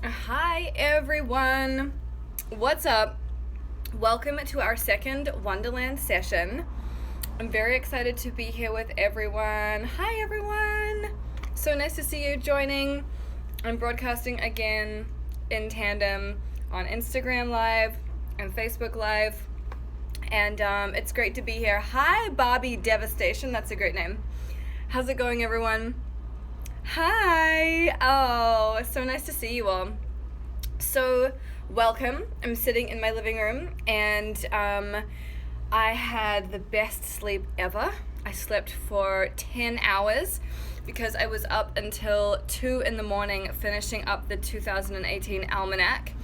Hi everyone, what's up? Welcome to our second Wonderland session. I'm very excited to be here with everyone. Hi everyone, so nice to see you joining. I'm broadcasting again in tandem on Instagram Live and Facebook Live, and it's great to be here. Hi Bobby Devastation, that's a great name. How's it going everyone? Hi! Oh, so nice to see you all. So, welcome. I'm sitting in my living room and I had the best sleep ever. I slept for 10 hours because I was up until 2 in the morning finishing up the 2018 almanac,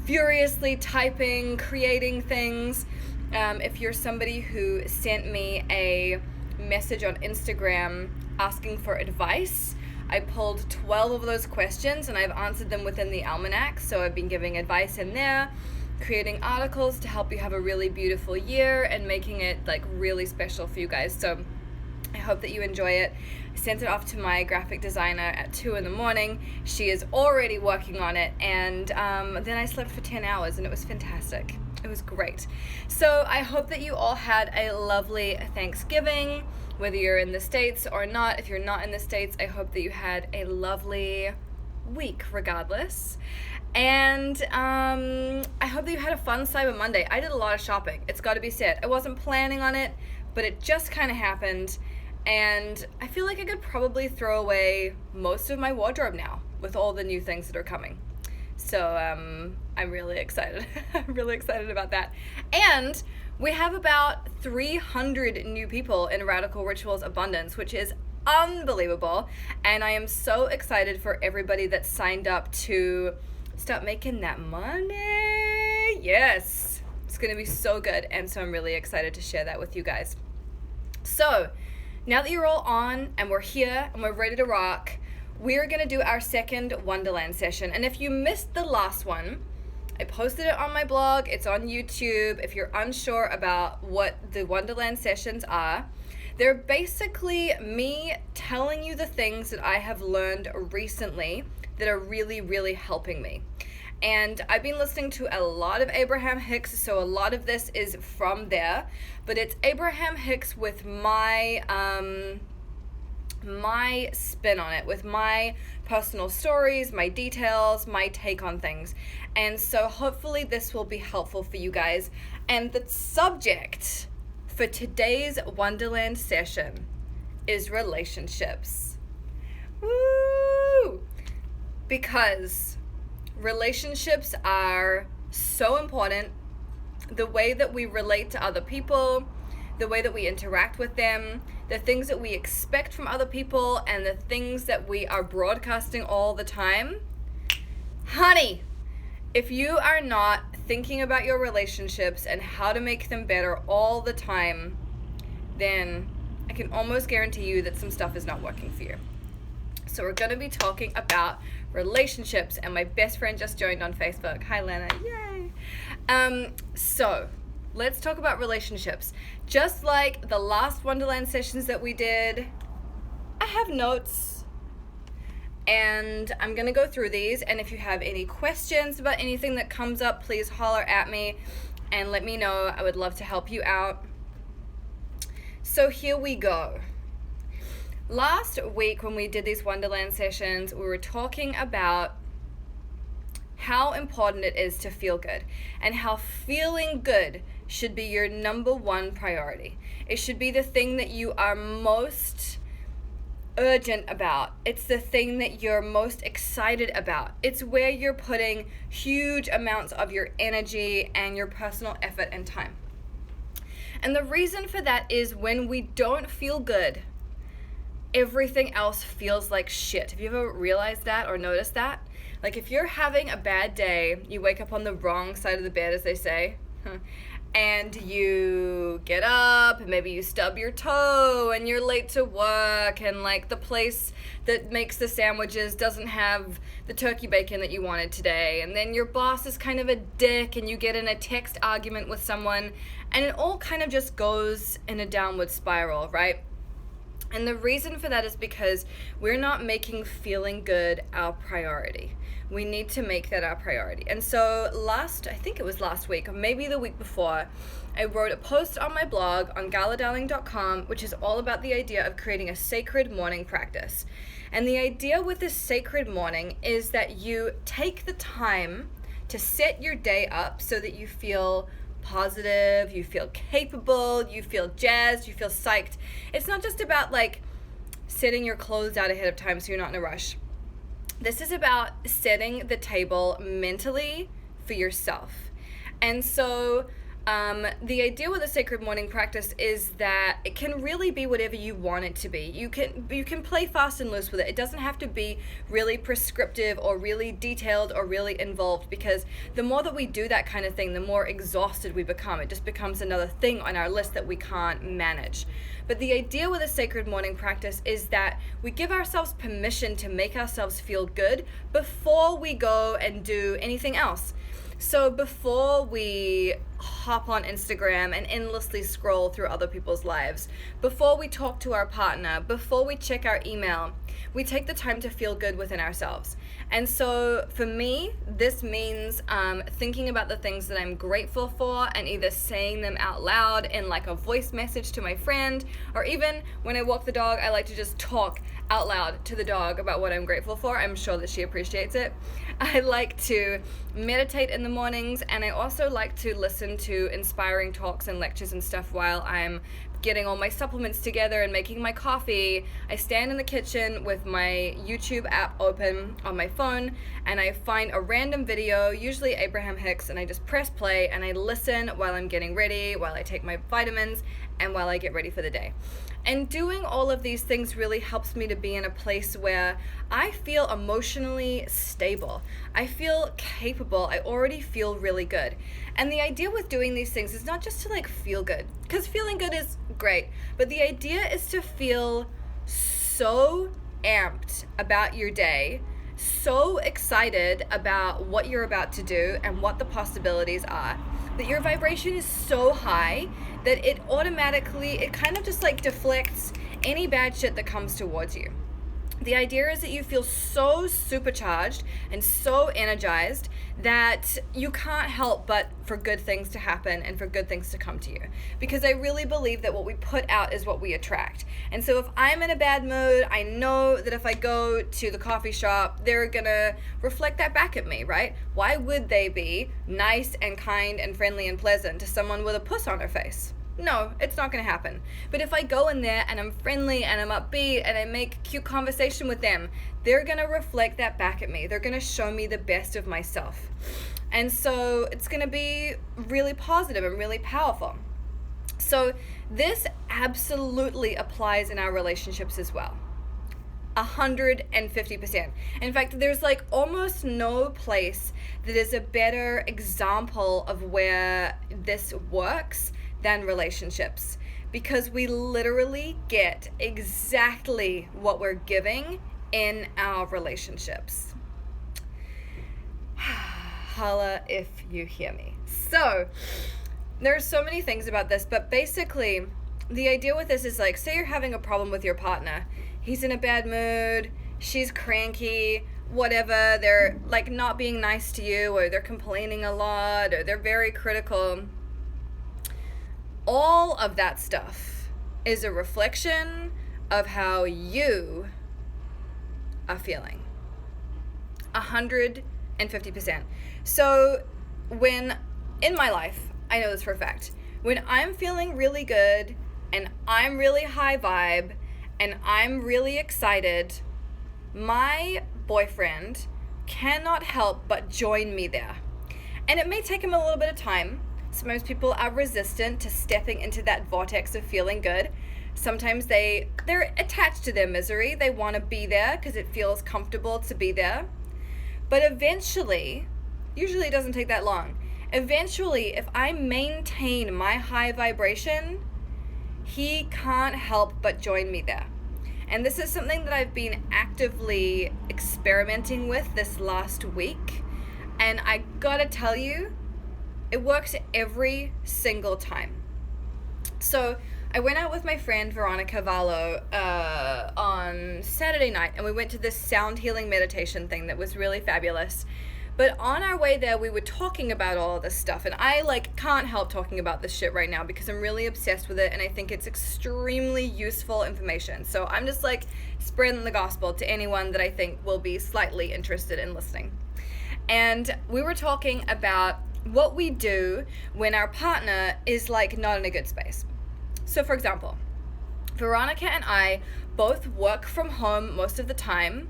furiously typing, creating things. If you're somebody who sent me a message on Instagram asking for advice, I pulled 12 of those questions and I've answered them within the almanac. So I've been giving advice in there, creating articles to help you have a really beautiful year and making it like really special for you guys. So I hope that you enjoy it. I sent it off to my graphic designer at 2 in the morning. She is already working on it, and then I slept for 10 hours and it was fantastic. It was great. So I hope that you all had a lovely Thanksgiving, whether you're in the States or not. If you're not in the States, I hope that you had a lovely week regardless. And I hope that you had a fun Cyber Monday. I did a lot of shopping, it's got to be said. I wasn't planning on it, but it just kind of happened. And I feel like I could probably throw away most of my wardrobe now with all the new things that are coming. So I'm really excited. I'm really excited about that. And we have about 300 new people in Radical Rituals Abundance, which is unbelievable. And I am so excited for everybody that signed up to start making that money. Yes, it's going to be so good. And so I'm really excited to share that with you guys. So now that you're all on and we're here and we're ready to rock, we're going to do our second Wonderland session. And if you missed the last one, I posted it on my blog. It's on YouTube. If you're unsure about what the Wonderland sessions are, they're basically me telling you the things that I have learned recently that are really, really helping me. And I've been listening to a lot of Abraham Hicks, so a lot of this is from there, but it's Abraham Hicks with my spin on it, with my personal stories, my details, my take on things. And so hopefully this will be helpful for you guys. And the subject for today's Wonderland session is relationships. Woo! Because relationships are so important. The way that we relate to other people, the way that we interact with them, the things that we expect from other people, and the things that we are broadcasting all the time. Honey, if you are not thinking about your relationships and how to make them better all the time, then I can almost guarantee you that some stuff is not working for you. So we're going to be talking about relationships, and my best friend just joined on Facebook. Hi, Lana. Yay. So let's talk about relationships. Just like the last Wonderland sessions that we did, I have notes, and I'm going to go through these. And if you have any questions about anything that comes up, please holler at me and let me know. I would love to help you out. So here we go. Last week when we did these Wonderland sessions, we were talking about how important it is to feel good and how feeling good should be your number one priority. It should be the thing that you are most urgent about. It's the thing that you're most excited about. It's where you're putting huge amounts of your energy and your personal effort and time. And the reason for that is when we don't feel good, everything else feels like shit. Have you ever realized that or noticed that? Like if you're having a bad day, you wake up on the wrong side of the bed, as they say, and you get up and maybe you stub your toe and you're late to work, and like the place that makes the sandwiches doesn't have the turkey bacon that you wanted today, and then your boss is kind of a dick and you get in a text argument with someone, and it all kind of just goes in a downward spiral, right? And the reason for that is because we're not making feeling good our priority. We need to make that our priority. And so I think it was last week, or maybe the week before, I wrote a post on my blog on galadarling.com, which is all about the idea of creating a sacred morning practice. And the idea with this sacred morning is that you take the time to set your day up so that you feel positive, you feel capable, you feel jazzed, you feel psyched. It's not just about like setting your clothes out ahead of time so you're not in a rush. This is about setting the table mentally for yourself. And so the idea with a sacred morning practice is that it can really be whatever you want it to be. You can play fast and loose with it. It doesn't have to be really prescriptive or really detailed or really involved, because the more that we do that kind of thing, the more exhausted we become. It just becomes another thing on our list that we can't manage. But the idea with a sacred morning practice is that we give ourselves permission to make ourselves feel good before we go and do anything else. So before we hop on Instagram and endlessly scroll through other people's lives, before we talk to our partner, before we check our email, we take the time to feel good within ourselves. And so for me, this means thinking about the things that I'm grateful for and either saying them out loud in like a voice message to my friend, or even when I walk the dog, I like to just talk out loud to the dog about what I'm grateful for. I'm sure that she appreciates it. I like to meditate in the mornings, and I also like to listen to inspiring talks and lectures and stuff while I'm getting all my supplements together and making my coffee. I stand in the kitchen with my YouTube app open on my phone, and I find a random video, usually Abraham Hicks, and I just press play and I listen while I'm getting ready, while I take my vitamins, and while I get ready for the day. And doing all of these things really helps me to be in a place where I feel emotionally stable. I feel capable. I already feel really good. And the idea with doing these things is not just to like feel good, because feeling good is great, but the idea is to feel so amped about your day, so excited about what you're about to do and what the possibilities are, that your vibration is so high that it kind of just like deflects any bad shit that comes towards you. The idea is that you feel so supercharged and so energized that you can't help but for good things to happen and for good things to come to you. Because I really believe that what we put out is what we attract. And so if I'm in a bad mood, I know that if I go to the coffee shop, they're gonna reflect that back at me, right? Why would they be nice and kind and friendly and pleasant to someone with a puss on her face? No, it's not going to happen. But if I go in there and I'm friendly and I'm upbeat and I make cute conversation with them, they're going to reflect that back at me. They're going to show me the best of myself. And so it's going to be really positive and really powerful. So this absolutely applies in our relationships as well. 150%. In fact, there's like almost no place that is a better example of where this works than relationships, because we literally get exactly what we're giving in our relationships. Holla if you hear me. So there's so many things about this, but basically the idea with this is like, say you're having a problem with your partner. He's in a bad mood, she's cranky, whatever, they're like not being nice to you, or they're complaining a lot, or they're very critical. All of that stuff is a reflection of how you are feeling. 150%. So when, in my life, I know this for a fact, when I'm feeling really good and I'm really high vibe and I'm really excited, my boyfriend cannot help but join me there. And it may take him a little bit of time. Sometimes people are resistant to stepping into that vortex of feeling good. Sometimes they're attached to their misery. They want to be there because it feels comfortable to be there. But eventually, usually it doesn't take that long, eventually, if I maintain my high vibration, he can't help but join me there. And this is something that I've been actively experimenting with this last week. And I gotta tell you, it works every single time. So I went out with my friend Veronica Vallo on Saturday night, and we went to this sound healing meditation thing that was really fabulous. But on our way there, we were talking about all of this stuff, and I can't help talking about this shit right now because I'm really obsessed with it, and I think it's extremely useful information. So I'm just spreading the gospel to anyone that I think will be slightly interested in listening. And we were talking about what we do when our partner is not in a good space. So for example, Veronica and I both work from home most of the time.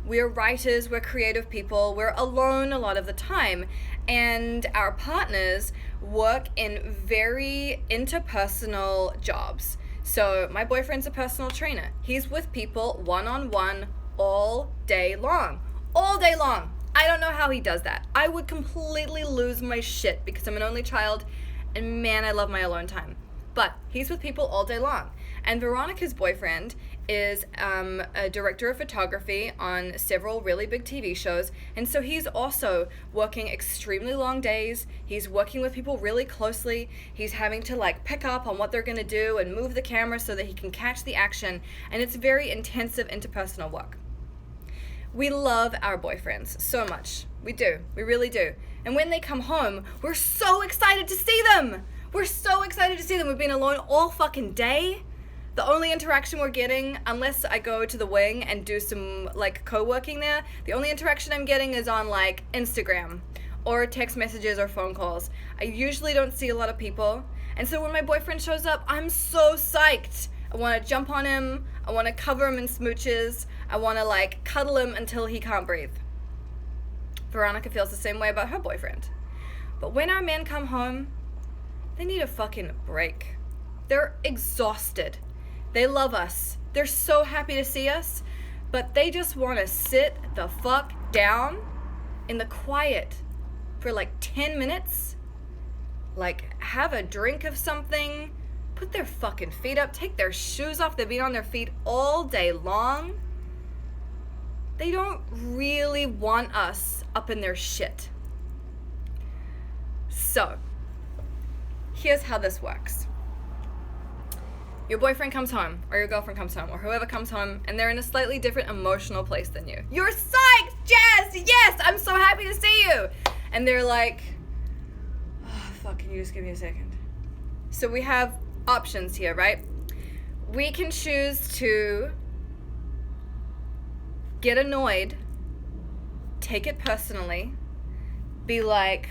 We're writers, we're creative people, we're alone a lot of the time, and our partners work in very interpersonal jobs. So my boyfriend's a personal trainer. He's with people one-on-one all day long. All day long. I don't know how he does that. I would completely lose my shit because I'm an only child, and man, I love my alone time. But he's with people all day long. And Veronica's boyfriend is a director of photography on several really big TV shows. And so he's also working extremely long days. He's working with people really closely. He's having to pick up on what they're going to do and move the camera so that he can catch the action. And it's very intensive interpersonal work. We love our boyfriends so much. We do. We really do. And when they come home, we're so excited to see them. We're so excited to see them. We've been alone all fucking day. The only interaction we're getting, unless I go to the wing and do some co-working there, the only interaction I'm getting is on Instagram or text messages or phone calls. I usually don't see a lot of people. And so when my boyfriend shows up, I'm so psyched. I want to jump on him. I want to cover him in smooches. I want to cuddle him until he can't breathe. Veronica feels the same way about her boyfriend. But when our men come home, they need a fucking break. They're exhausted. They love us. They're so happy to see us, but they just want to sit the fuck down in the quiet for 10 minutes, have a drink of something, put their fucking feet up, take their shoes off. They've been on their feet all day long. They don't really want us up in their shit. So, here's how this works. Your boyfriend comes home, or your girlfriend comes home, or whoever comes home, and they're in a slightly different emotional place than you. You're psyched! Yes! I'm so happy to see you! And they're like, oh, fuck, can you just give me a second? So we have options here, right? We can choose to get annoyed, take it personally, be like,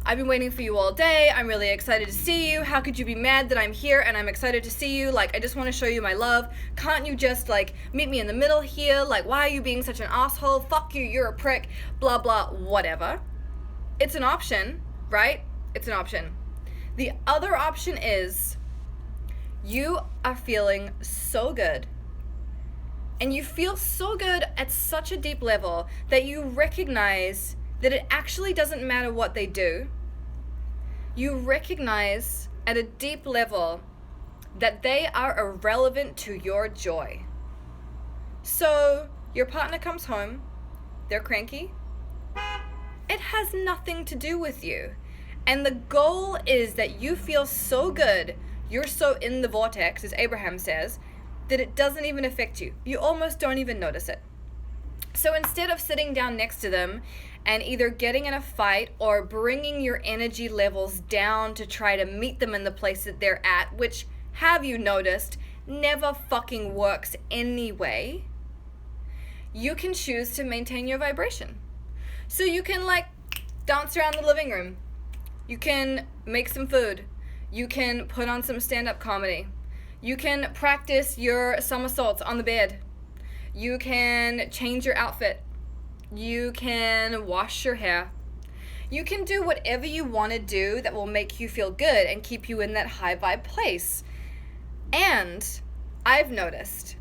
I've been waiting for you all day. I'm really excited to see you. How could you be mad that I'm here and I'm excited to see you? I just want to show you my love. Can't you just, meet me in the middle here? Why are you being such an asshole? Fuck you, you're a prick. Blah, blah, whatever. It's an option, right? It's an option. The other option is you are feeling so good. And you feel so good at such a deep level that you recognize that it actually doesn't matter what they do. You recognize at a deep level that they are irrelevant to your joy. So your partner comes home, they're cranky. It has nothing to do with you. And the goal is that you feel so good, you're so in the vortex, as Abraham says, that it doesn't even affect you. You almost don't even notice it. So instead of sitting down next to them and either getting in a fight or bringing your energy levels down to try to meet them in the place that they're at, which, have you noticed, never fucking works anyway, you can choose to maintain your vibration. So you can dance around the living room. You can make some food. You can put on some stand-up comedy. You can practice your somersaults on the bed. You can change your outfit. You can wash your hair. You can do whatever you want to do that will make you feel good and keep you in that high vibe place. And I've noticed,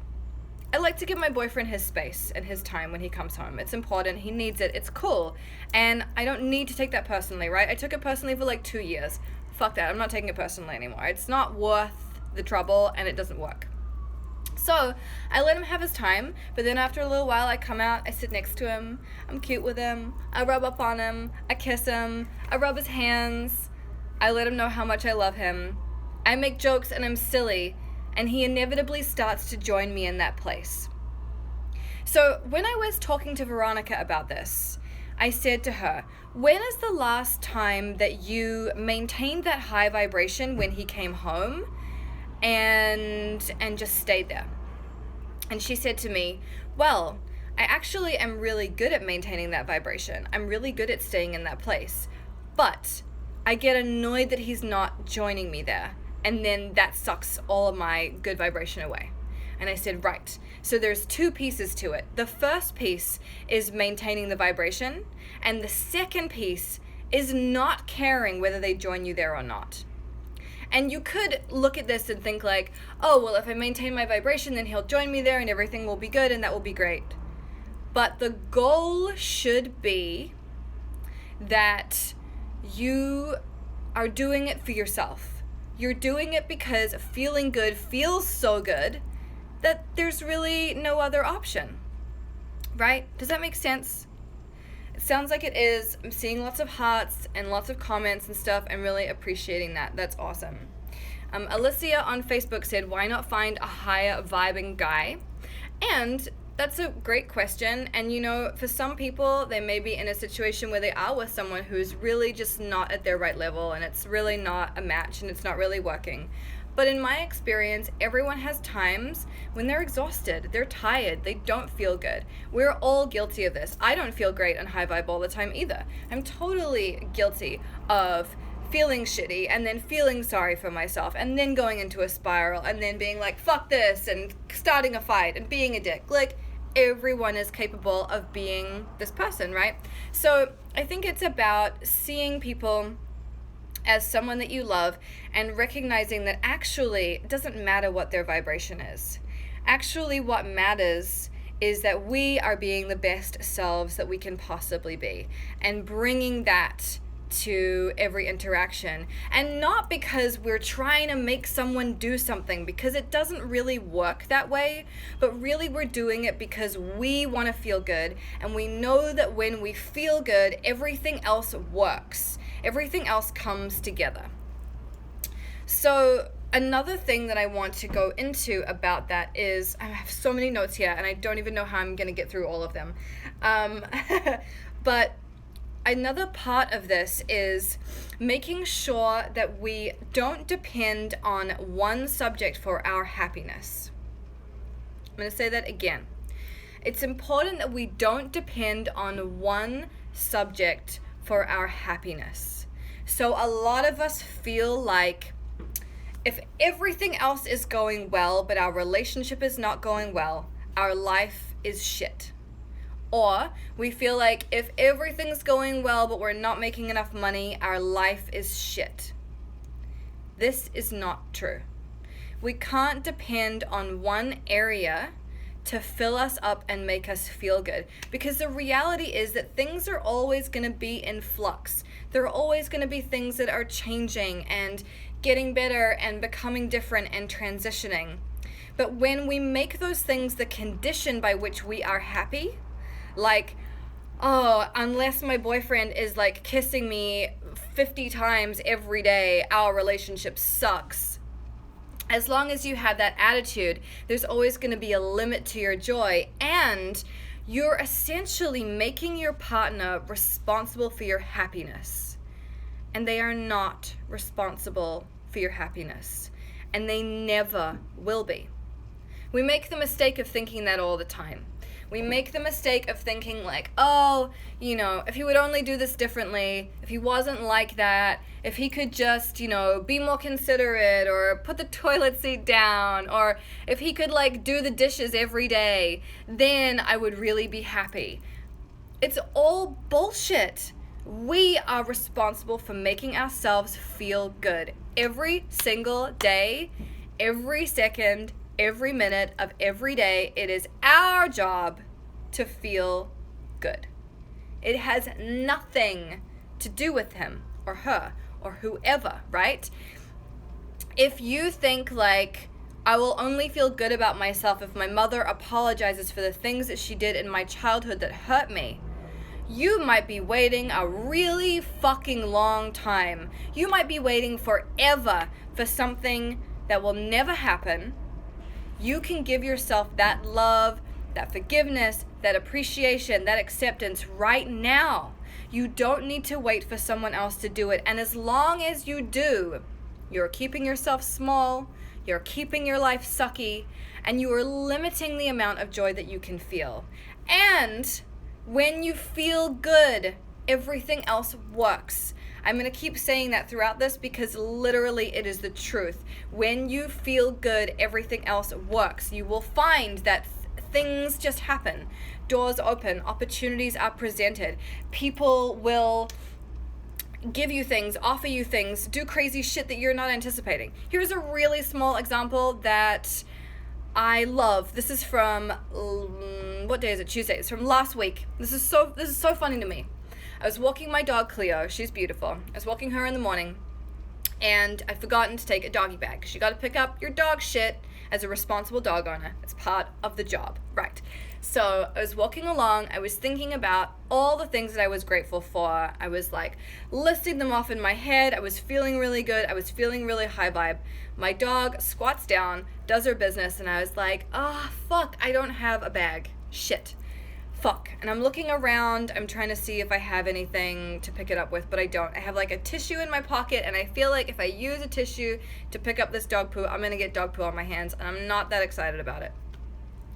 I like to give my boyfriend his space and his time when he comes home. It's important. He needs it. It's cool. And I don't need to take that personally, right? I took it personally for 2 years. Fuck that. I'm not taking it personally anymore. It's not worth the trouble and it doesn't work. So I let him have his time, but then after a little while I come out, I sit next to him, I'm cute with him, I rub up on him, I kiss him, I rub his hands, I let him know how much I love him, I make jokes and I'm silly, and he inevitably starts to join me in that place. So when I was talking to Veronica about this, I said to her, when is the last time that you maintained that high vibration when he came home and just stayed there? And she said to me, well, I actually am really good at maintaining that vibration. I'm really good at staying in that place. But I get annoyed that he's not joining me there. And then that sucks all of my good vibration away. And I said, right. So there's two pieces to it. The first piece is maintaining the vibration. And the second piece is not caring whether they join you there or not. And you could look at this and think like, oh, well, if I maintain my vibration, then he'll join me there and everything will be good and that will be great. But the goal should be that you are doing it for yourself. You're doing it because feeling good feels so good that there's really no other option, right? Does that make sense? It sounds like it is. I'm seeing lots of hearts and lots of comments and stuff. I'm really appreciating that. That's awesome. Alicia on Facebook said, why not find a higher vibing guy? And that's a great question. And you know, for some people, they may be in a situation where they are with someone who's really just not at their right level and it's really not a match and it's not really working. But in my experience, everyone has times when they're exhausted, they're tired, they don't feel good. We're all guilty of this. I don't feel great on high vibe all the time either. I'm totally guilty of feeling shitty and then feeling sorry for myself and then going into a spiral and then being like, fuck this, and starting a fight and being a dick. Like, everyone is capable of being this person, right? So I think it's about seeing people as someone that you love and recognizing that actually it doesn't matter what their vibration is. Actually, what matters is that we are being the best selves that we can possibly be and bringing that to every interaction. And not because we're trying to make someone do something, because it doesn't really work that way, but really we're doing it because we want to feel good, and we know that when we feel good, everything else works. Everything else comes together. So another thing that I want to go into about that is, I have so many notes here and I don't even know how I'm going to get through all of them. But another part of this is making sure that we don't depend on one subject for our happiness. I'm going to say that again. It's important that we don't depend on one subject for our happiness. So a lot of us feel like if everything else is going well, but our relationship is not going well, our life is shit. Or we feel like if everything's going well, but we're not making enough money, our life is shit. This is not true. We can't depend on one area to fill us up and make us feel good. Because the reality is that things are always going to be in flux. There are always going to be things that are changing and getting better and becoming different and transitioning. But when we make those things the condition by which we are happy, like, oh, unless my boyfriend is like kissing me 50 times every day, our relationship sucks. As long as you have that attitude, there's always going to be a limit to your joy, and you're essentially making your partner responsible for your happiness. And they are not responsible for your happiness, and they never will be. We make the mistake of thinking that all the time. We make the mistake of thinking like, oh, you know, if he would only do this differently, if he wasn't like that, if he could just, you know, be more considerate or put the toilet seat down, or if he could like do the dishes every day, then I would really be happy. It's all bullshit. We are responsible for making ourselves feel good every single day, every second, every minute of every day. It is our job to feel good. It has nothing to do with him or her or whoever, right? If you think like, I will only feel good about myself if my mother apologizes for the things that she did in my childhood that hurt me, you might be waiting a really fucking long time. You might be waiting forever for something that will never happen, You can give yourself that love, that forgiveness, that appreciation, that acceptance right now. You don't need to wait for someone else to do it. And as long as you do, you're keeping yourself small, you're keeping your life sucky, and you are limiting the amount of joy that you can feel. And when you feel good, everything else works. I'm going to keep saying that throughout this because literally it is the truth. When you feel good, everything else works. You will find that things just happen. Doors open, opportunities are presented. People will give you things, offer you things, do crazy shit that you're not anticipating. Here's a really small example that I love. This is from, what day is it? Tuesday. It's from last week. This is so funny to me. I was walking my dog Cleo. She's beautiful. I was walking her in the morning, and I'd forgotten to take a doggy bag because you got to pick up your dog shit as a responsible dog owner. It's part of the job, right? So I was walking along. I was thinking about all the things that I was grateful for. I was like listing them off in my head. I was feeling really good. I was feeling really high vibe. My dog squats down, does her business, and I was like, oh, fuck, I don't have a bag. Shit. Fuck. And I'm looking around. I'm trying to see if I have anything to pick it up with, but I don't. I have like a tissue in my pocket, and I feel like if I use a tissue to pick up this dog poo, I'm going to get dog poo on my hands, and I'm not that excited about it.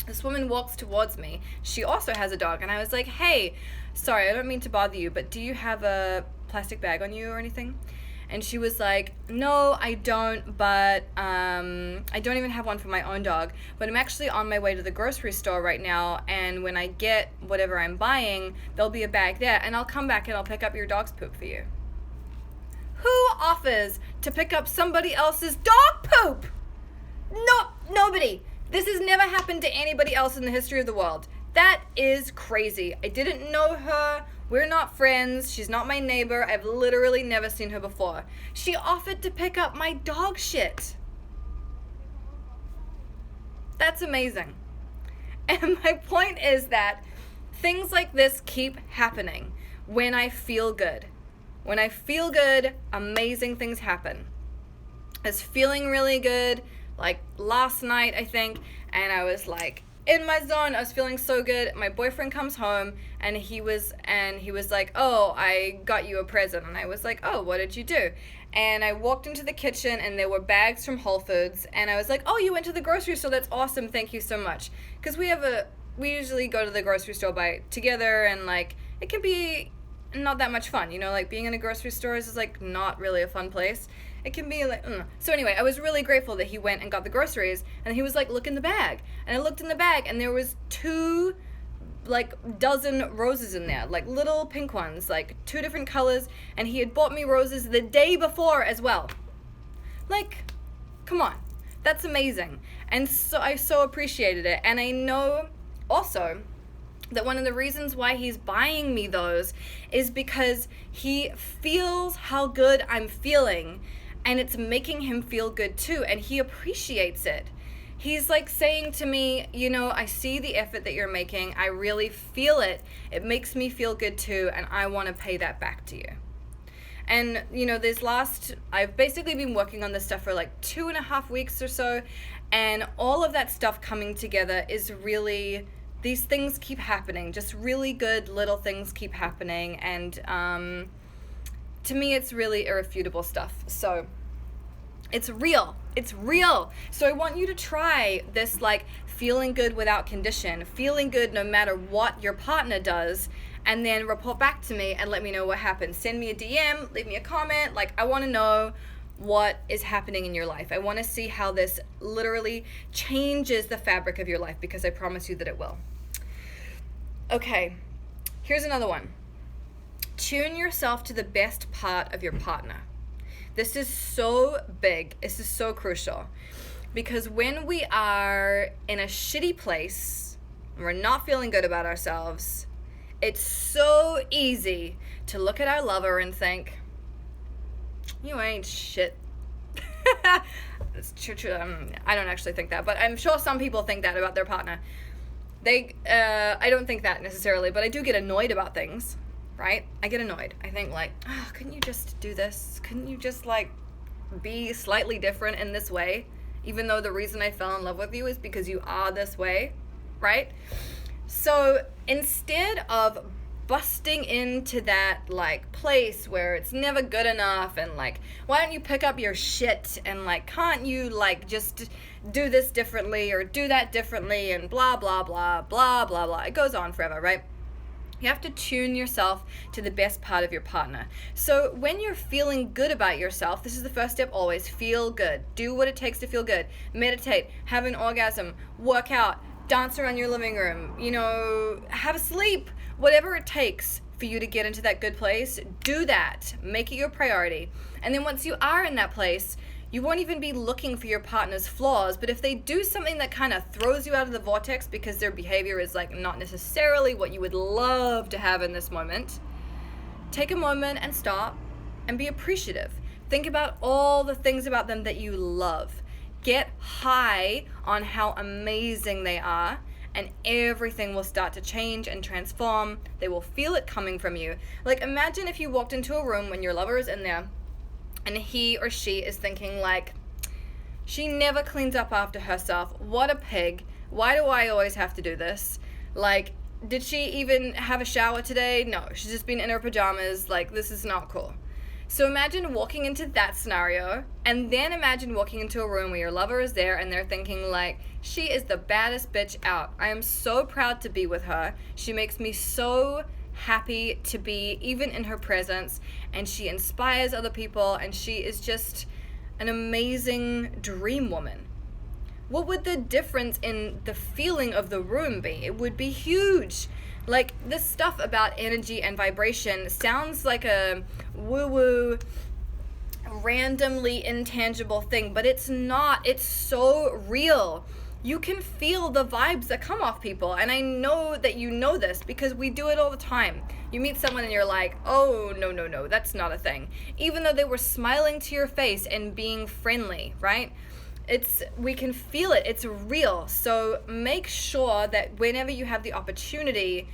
This woman walks towards me. She also has a dog, and I was like, hey, sorry, I don't mean to bother you, but do you have a plastic bag on you or anything? And she was like, no, I don't, but I don't even have one for my own dog, but I'm actually on my way to the grocery store right now, and when I get whatever I'm buying, there'll be a bag there, and I'll come back and I'll pick up your dog's poop for you. Who offers to pick up somebody else's dog poop? No, nobody. This has never happened to anybody else in the history of the world. That is crazy. I didn't know her. We're not friends. She's not my neighbor. I've literally never seen her before. She offered to pick up my dog shit. That's amazing. And my point is that things like this keep happening when I feel good. When I feel good, amazing things happen. I was feeling really good, like last night, I think, and I was like, in my zone. I was feeling so good. My boyfriend comes home, and he was like, oh, I got you a present. And I was like, oh, what did you do? And I walked into the kitchen, and there were bags from Whole Foods, and I was like, oh, you went to the grocery store. That's awesome. Thank you so much. Because we usually go to the grocery store together, and like it can be not that much fun, like being in a grocery store is like not really a fun place. It can be like, So anyway, I was really grateful that he went and got the groceries, and he was like, look in the bag. And I looked in the bag, and there was 2 dozen roses in there, like little pink ones, like 2 different colors, and he had bought me roses the day before as well. Like, come on. That's amazing. And so I so appreciated it. And I know also that one of the reasons why he's buying me those is because he feels how good I'm feeling, and it's making him feel good too, and he appreciates it. He's like saying to me, I see the effort that you're making. I really feel it. It makes me feel good too, and I want to pay that back to you. And, I've basically been working on this stuff for like 2.5 weeks or so, and all of that stuff coming together is really, these things keep happening. Just really good little things keep happening, and to me, it's really irrefutable stuff. So it's real. It's real. So I want you to try this, like, feeling good without condition, feeling good no matter what your partner does, and then report back to me and let me know what happens. Send me a DM, leave me a comment. Like, I want to know what is happening in your life. I want to see how this literally changes the fabric of your life, because I promise you that it will. Okay, here's another one. Tune yourself to the best part of your partner. This is so big. This is so crucial, because when we are in a shitty place, and we're not feeling good about ourselves, it's so easy to look at our lover and think, you ain't shit. It's true. I don't actually think that, but I'm sure some people think that about their partner. I don't think that necessarily, but I do get annoyed about things, right? I get annoyed. I think like, couldn't you just do this? Couldn't you just like be slightly different in this way? even though the reason I fell in love with you is because you are this way, right? So instead of busting into that like place where it's never good enough and like, why don't you pick up your shit and like, can't you like just do this differently or do that differently and blah blah blah blah blah blah, it goes on forever, right? You have to tune yourself to the best part of your partner. So when you're feeling good about yourself, this is the first step always. Feel good. Do what it takes to feel good. Meditate, have an orgasm, work out, dance around your living room, have a sleep, whatever it takes for you to get into that good place. Do that. Make it your priority. And then once you are in that place, you won't even be looking for your partner's flaws, but if they do something that kind of throws you out of the vortex because their behavior is like not necessarily what you would love to have in this moment, take a moment and stop and be appreciative. Think about all the things about them that you love. Get high on how amazing they are, and everything will start to change and transform. They will feel it coming from you. Like, imagine if you walked into a room when your lover is in there and he or she is thinking like, she never cleans up after herself. What a pig. Why do I always have to do this? Like, did she even have a shower today? No, she's just been in her pajamas. Like, this is not cool. So imagine walking into that scenario, and then imagine walking into a room where your lover is there and they're thinking like, she is the baddest bitch out. I am so proud to be with her. She makes me so happy to be even in her presence, and she inspires other people, and she is just an amazing dream woman. What would the difference in the feeling of the room be? It would be huge. Like, this stuff about energy and vibration sounds like a woo-woo, randomly intangible thing, but it's not. It's so real. You can feel the vibes that come off people, and I know that you know this because we do it all the time. You meet someone and you're like, oh, no, that's not a thing. Even though they were smiling to your face and being friendly, right? We can feel it. It's real. So make sure that whenever you have the opportunity,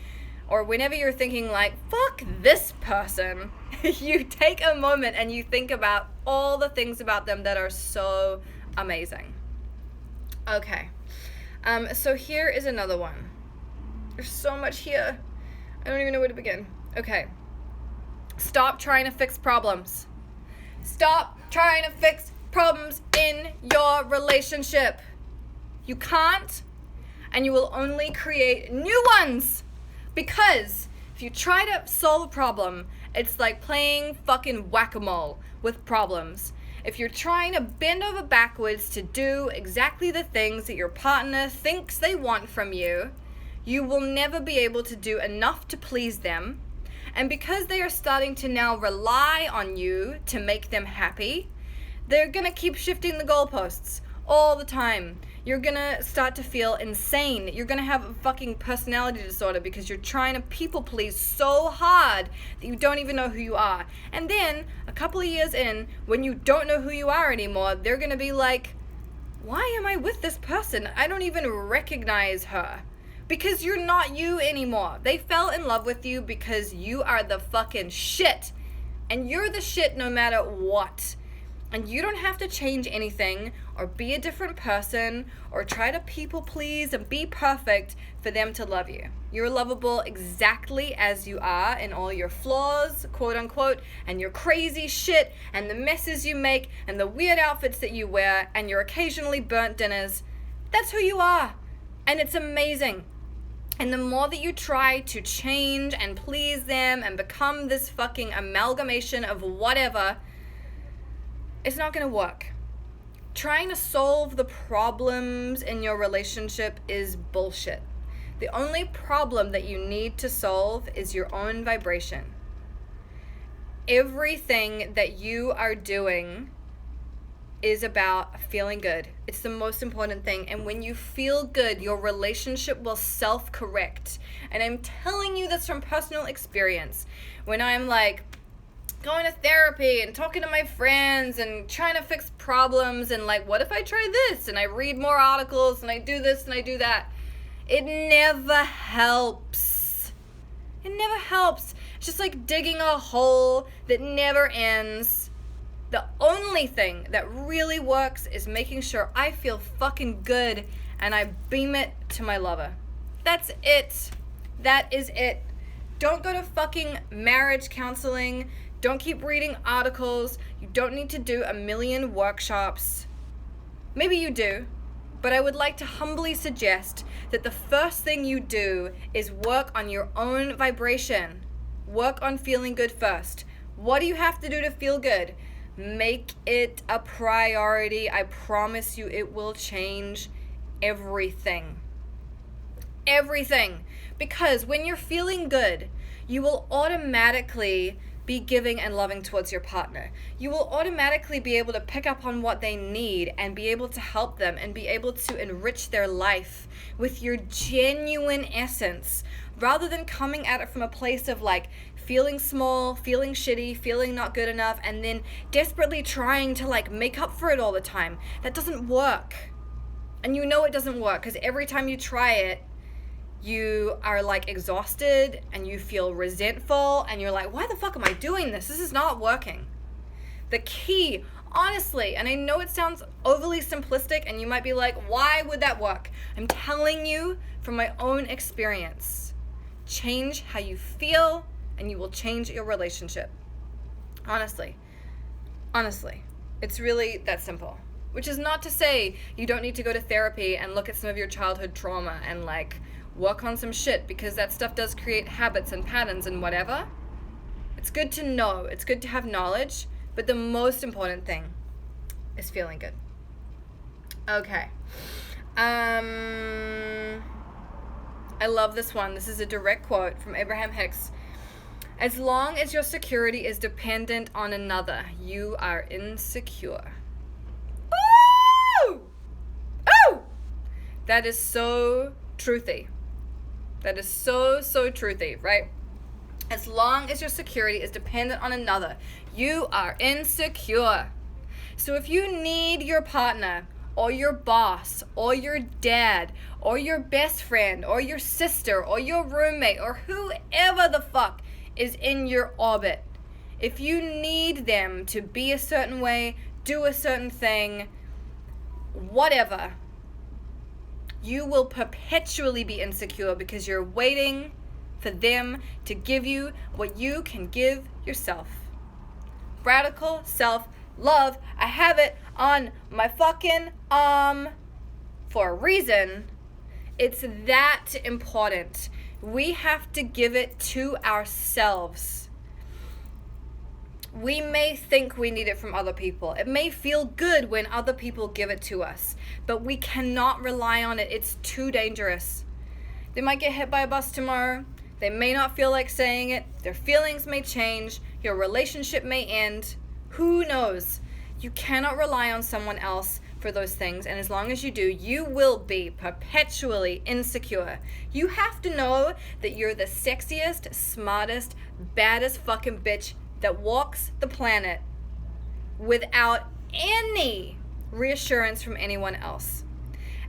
or whenever you're thinking like, fuck this person, you take a moment and you think about all the things about them that are so amazing. Okay. So here is another one. There's so much here. I don't even know where to begin. Okay. Stop trying to fix problems. Stop trying to fix problems in your relationship. You can't, and you will only create new ones. Because if you try to solve a problem, it's like playing fucking whack-a-mole with problems. If you're trying to bend over backwards to do exactly the things that your partner thinks they want from you, you will never be able to do enough to please them. And because they are starting to now rely on you to make them happy, they're gonna keep shifting the goalposts all the time. You're gonna start to feel insane. You're gonna have a fucking personality disorder because you're trying to people please so hard that you don't even know who you are. And then a couple of years in, when you don't know who you are anymore, they're gonna be like, why am I with this person? I don't even recognize her. Because you're not you anymore. They fell in love with you because you are the fucking shit. And you're the shit no matter what. And you don't have to change anything or be a different person or try to people please and be perfect for them to love you. You're lovable exactly as you are, in all your flaws, quote unquote, and your crazy shit and the messes you make and the weird outfits that you wear and your occasionally burnt dinners. That's who you are. And it's amazing. And the more that you try to change and please them and become this fucking amalgamation of whatever, it's not going to work. Trying to solve the problems in your relationship is bullshit. The only problem that you need to solve is your own vibration. Everything that you are doing is about feeling good. It's the most important thing. And when you feel good, your relationship will self-correct. And I'm telling you this from personal experience. When I'm like going to therapy and talking to my friends and trying to fix problems and like, what if I try this? And I read more articles and I do this and I do that. It never helps. It never helps. It's just like digging a hole that never ends. The only thing that really works is making sure I feel fucking good and I beam it to my lover. That's it. That is it. Don't go to fucking marriage counseling. Don't keep reading articles. You don't need to do a million workshops. Maybe you do, but I would like to humbly suggest that the first thing you do is work on your own vibration. Work on feeling good first. What do you have to do to feel good? Make it a priority. I promise you it will change everything. Everything. Because when you're feeling good, you will automatically be giving and loving towards your partner. You will automatically be able to pick up on what they need and be able to help them and be able to enrich their life with your genuine essence, rather than coming at it from a place of like feeling small, feeling shitty, feeling not good enough, and then desperately trying to like make up for it all the time. That doesn't work. And you know it doesn't work because every time you try it, you are like exhausted and you feel resentful and you're like, why the fuck am I doing this? This is not working. The key, honestly, and I know it sounds overly simplistic and you might be like, why would that work? I'm telling you from my own experience. Change how you feel and you will change your relationship. Honestly. It's really that simple. Which is not to say you don't need to go to therapy and look at some of your childhood trauma and like work on some shit, because that stuff does create habits and patterns and whatever. It's good to know. It's good to have knowledge. But the most important thing is feeling good. Okay. I love this one. This is a direct quote from Abraham Hicks. As long as your security is dependent on another, you are insecure. Ooh! Ooh! That is so truthy. That is so truthy, right? As long as your security is dependent on another, you are insecure. So if you need your partner or your boss or your dad or your best friend or your sister or your roommate or whoever the fuck is in your orbit, if you need them to be a certain way, do a certain thing, whatever, you will perpetually be insecure because you're waiting for them to give you what you can give yourself. Radical self-love. I have it on my fucking arm for a reason. It's that important. We have to give it to ourselves. We may think we need it from other people. It may feel good when other people give it to us, but we cannot rely on it. It's too dangerous. They might get hit by a bus tomorrow. They may not feel like saying it. Their feelings may change. Your relationship may end. Who knows? You cannot rely on someone else for those things, and as long as you do, you will be perpetually insecure. You have to know that you're the sexiest, smartest, baddest fucking bitch that walks the planet without any reassurance from anyone else.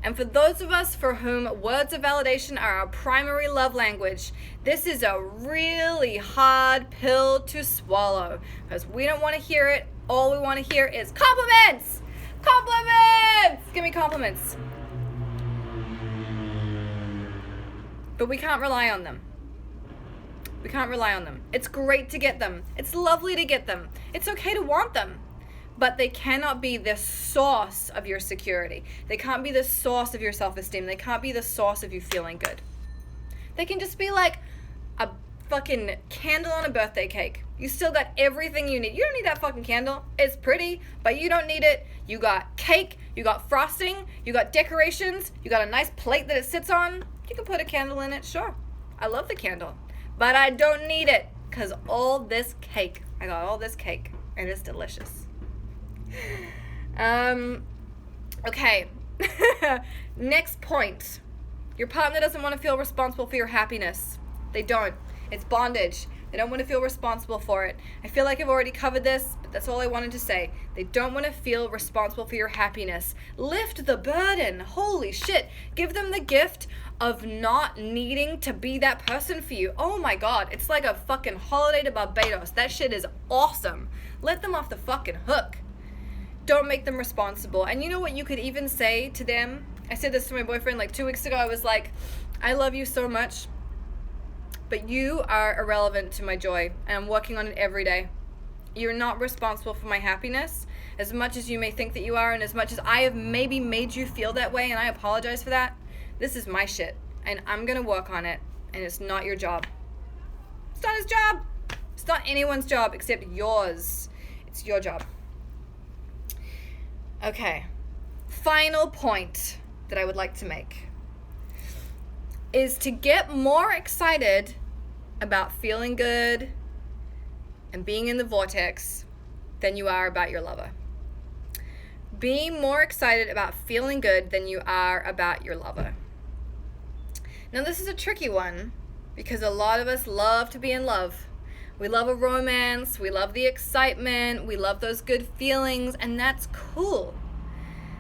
And for those of us for whom words of validation are our primary love language, this is a really hard pill to swallow because we don't want to hear it. All we want to hear is compliments! Compliments! Give me compliments. But we can't rely on them. We can't rely on them. It's great to get them. It's lovely to get them. It's okay to want them. But they cannot be the source of your security. They can't be the source of your self-esteem. They can't be the source of you feeling good. They can just be like a fucking candle on a birthday cake. You still got everything you need. You don't need that fucking candle. It's pretty, but you don't need it. You got cake, you got frosting, you got decorations, you got a nice plate that it sits on. You can put a candle in it, sure. I love the candle. But I don't need it because all this cake. I got all this cake and it's delicious. Okay. Next point. Your partner doesn't want to feel responsible for your happiness. They don't. It's bondage. They don't want to feel responsible for it. I feel like I've already covered this, but that's all I wanted to say. They don't want to feel responsible for your happiness. Lift the burden. Holy shit. Give them the gift of not needing to be that person for you. Oh my God. It's like a fucking holiday to Barbados. That shit is awesome. Let them off the fucking hook. Don't make them responsible. And you know what you could even say to them? I said this to my boyfriend like 2 weeks ago. I was like, I love you so much, but you are irrelevant to my joy, and I'm working on it every day. You're not responsible for my happiness as much as you may think that you are, and as much as I have maybe made you feel that way, and I apologize for that. This is my shit, and I'm gonna work on it, and it's not your job. It's not his job. It's not anyone's job except yours. It's your job. Okay, final point that I would like to make is to get more excited about feeling good and being in the vortex than you are about your lover. Be more excited about feeling good than you are about your lover. Now, this is a tricky one because a lot of us love to be in love. We love a romance, we love the excitement, we love those good feelings, and that's cool.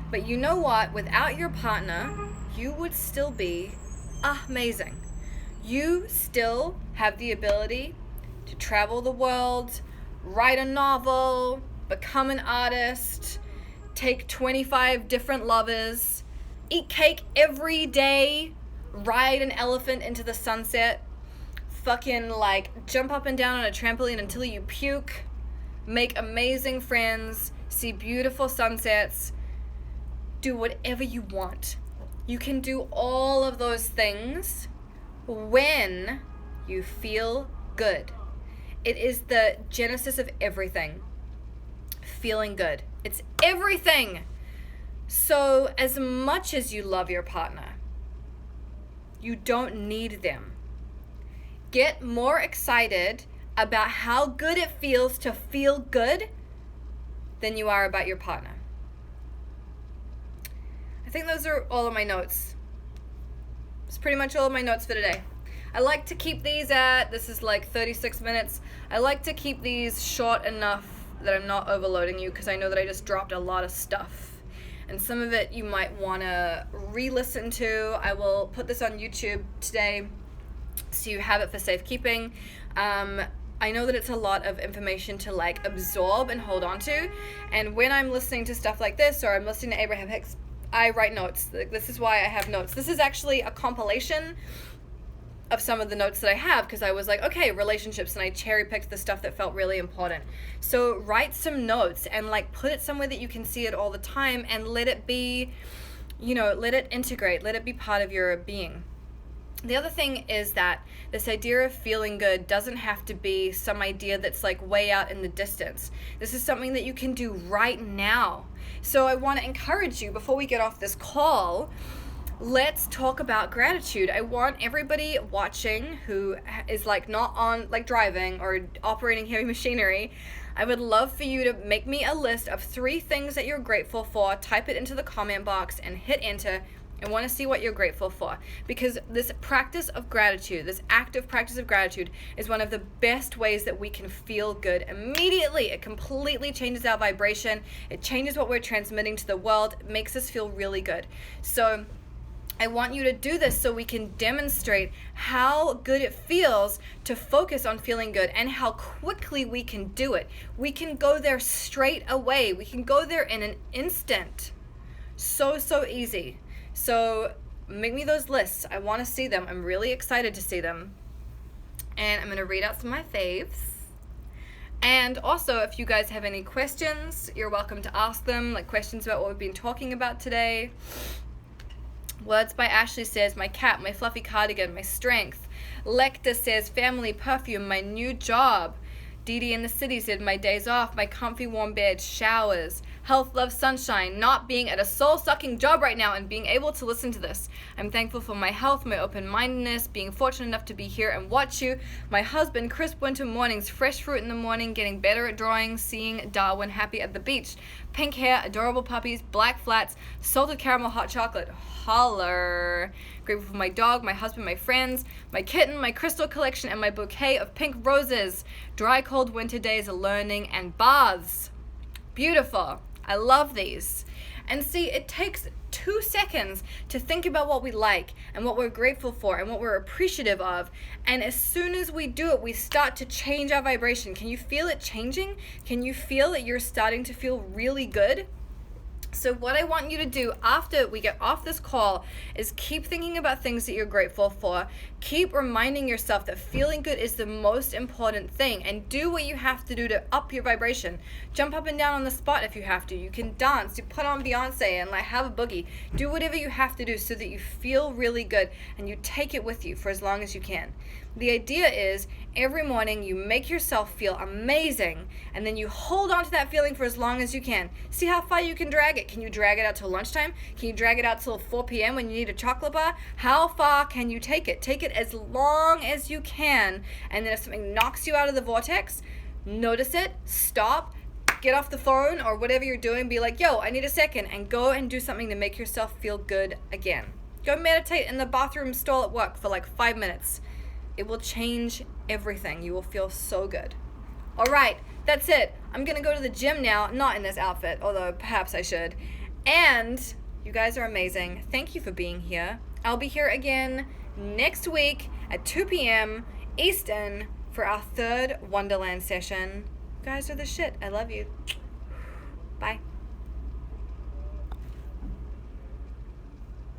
But you know what? Without your partner, you would still be amazing. You still have the ability to travel the world, write a novel, become an artist, take 25 different lovers, eat cake every day, ride an elephant into the sunset, fucking like jump up and down on a trampoline until you puke, make amazing friends, see beautiful sunsets, do whatever you want. You can do all of those things when you feel good. It is the genesis of everything. Feeling good. It's everything. So as much as you love your partner, you don't need them. Get more excited about how good it feels to feel good than you are about your partner. I think those are all of my notes. It's pretty much all of my notes for today. I like to keep these this is like 36 minutes. I like to keep these short enough that I'm not overloading you because I know that I just dropped a lot of stuff. And some of it you might want to re-listen to. I will put this on YouTube today so you have it for safekeeping. I know that it's a lot of information to like absorb and hold on to. And when I'm listening to stuff like this, or I'm listening to Abraham Hicks, I write notes. This is why I have notes. This is actually a compilation of some of the notes that I have because I was like, okay, relationships, and I cherry picked the stuff that felt really important. So write some notes and like put it somewhere that you can see it all the time and let it be, let it integrate, let it be part of your being. The other thing is that this idea of feeling good doesn't have to be some idea that's like way out in the distance. This is something that you can do right now. So I want to encourage you before we get off this call, let's talk about gratitude. I want everybody watching who is like not on like driving or operating heavy machinery, I would love for you to make me a list of 3 things that you're grateful for, type it into the comment box and hit enter. I want to see what you're grateful for, because this practice of gratitude, this active practice of gratitude is one of the best ways that we can feel good immediately. It completely changes our vibration. It changes what we're transmitting to the world. It makes us feel really good. So I want you to do this so we can demonstrate how good it feels to focus on feeling good and how quickly we can do it. We can go there straight away. We can go there in an instant. So easy. So make me those lists. I want to see them. I'm really excited to see them. And I'm going to read out some of my faves. And also, if you guys have any questions, you're welcome to ask them, like questions about what we've been talking about today. Words by Ashley says, my cat, my fluffy cardigan, my strength. Lecter says, family, perfume, my new job. Dee Dee in the city said, my days off, my comfy warm bed, showers. health, love, sunshine, not being at a soul-sucking job right now and being able to listen to this. I'm thankful for my health, my open-mindedness, being fortunate enough to be here and watch you, my husband, crisp winter mornings, fresh fruit in the morning, getting better at drawing, seeing Darwin happy at the beach, pink hair, adorable puppies, black flats, salted caramel hot chocolate, holler. Grateful for my dog, my husband, my friends, my kitten, my crystal collection, and my bouquet of pink roses. Dry, cold winter days, learning, and baths. Beautiful. I love these. And see, it takes 2 seconds to think about what we like and what we're grateful for and what we're appreciative of. And as soon as we do it, we start to change our vibration. Can you feel it changing? Can you feel that you're starting to feel really good? So what I want you to do after we get off this call is keep thinking about things that you're grateful for. Keep reminding yourself that feeling good is the most important thing, and do what you have to do to up your vibration. Jump up and down on the spot if you have to. You can dance, you put on Beyonce and like have a boogie. Do whatever you have to do so that you feel really good and you take it with you for as long as you can. The idea is every morning you make yourself feel amazing, and then you hold on to that feeling for as long as you can. See how far you can drag it. Can you drag it out till lunchtime? Can you drag it out till 4 p.m. when you need a chocolate bar? How far can you take it? Take it as long as you can, and then if something knocks you out of the vortex, notice it, stop, get off the phone or whatever you're doing, be like, yo, I need a second, and go and do something to make yourself feel good again. Go meditate in the bathroom stall at work for like 5 minutes. It will change everything. You will feel so good. All right, that's it. I'm going to go to the gym now, not in this outfit, although perhaps I should. And you guys are amazing. Thank you for being here. I'll be here again next week at 2 p.m. Eastern for our 3rd Wonderland session. You guys are the shit. I love you. Bye.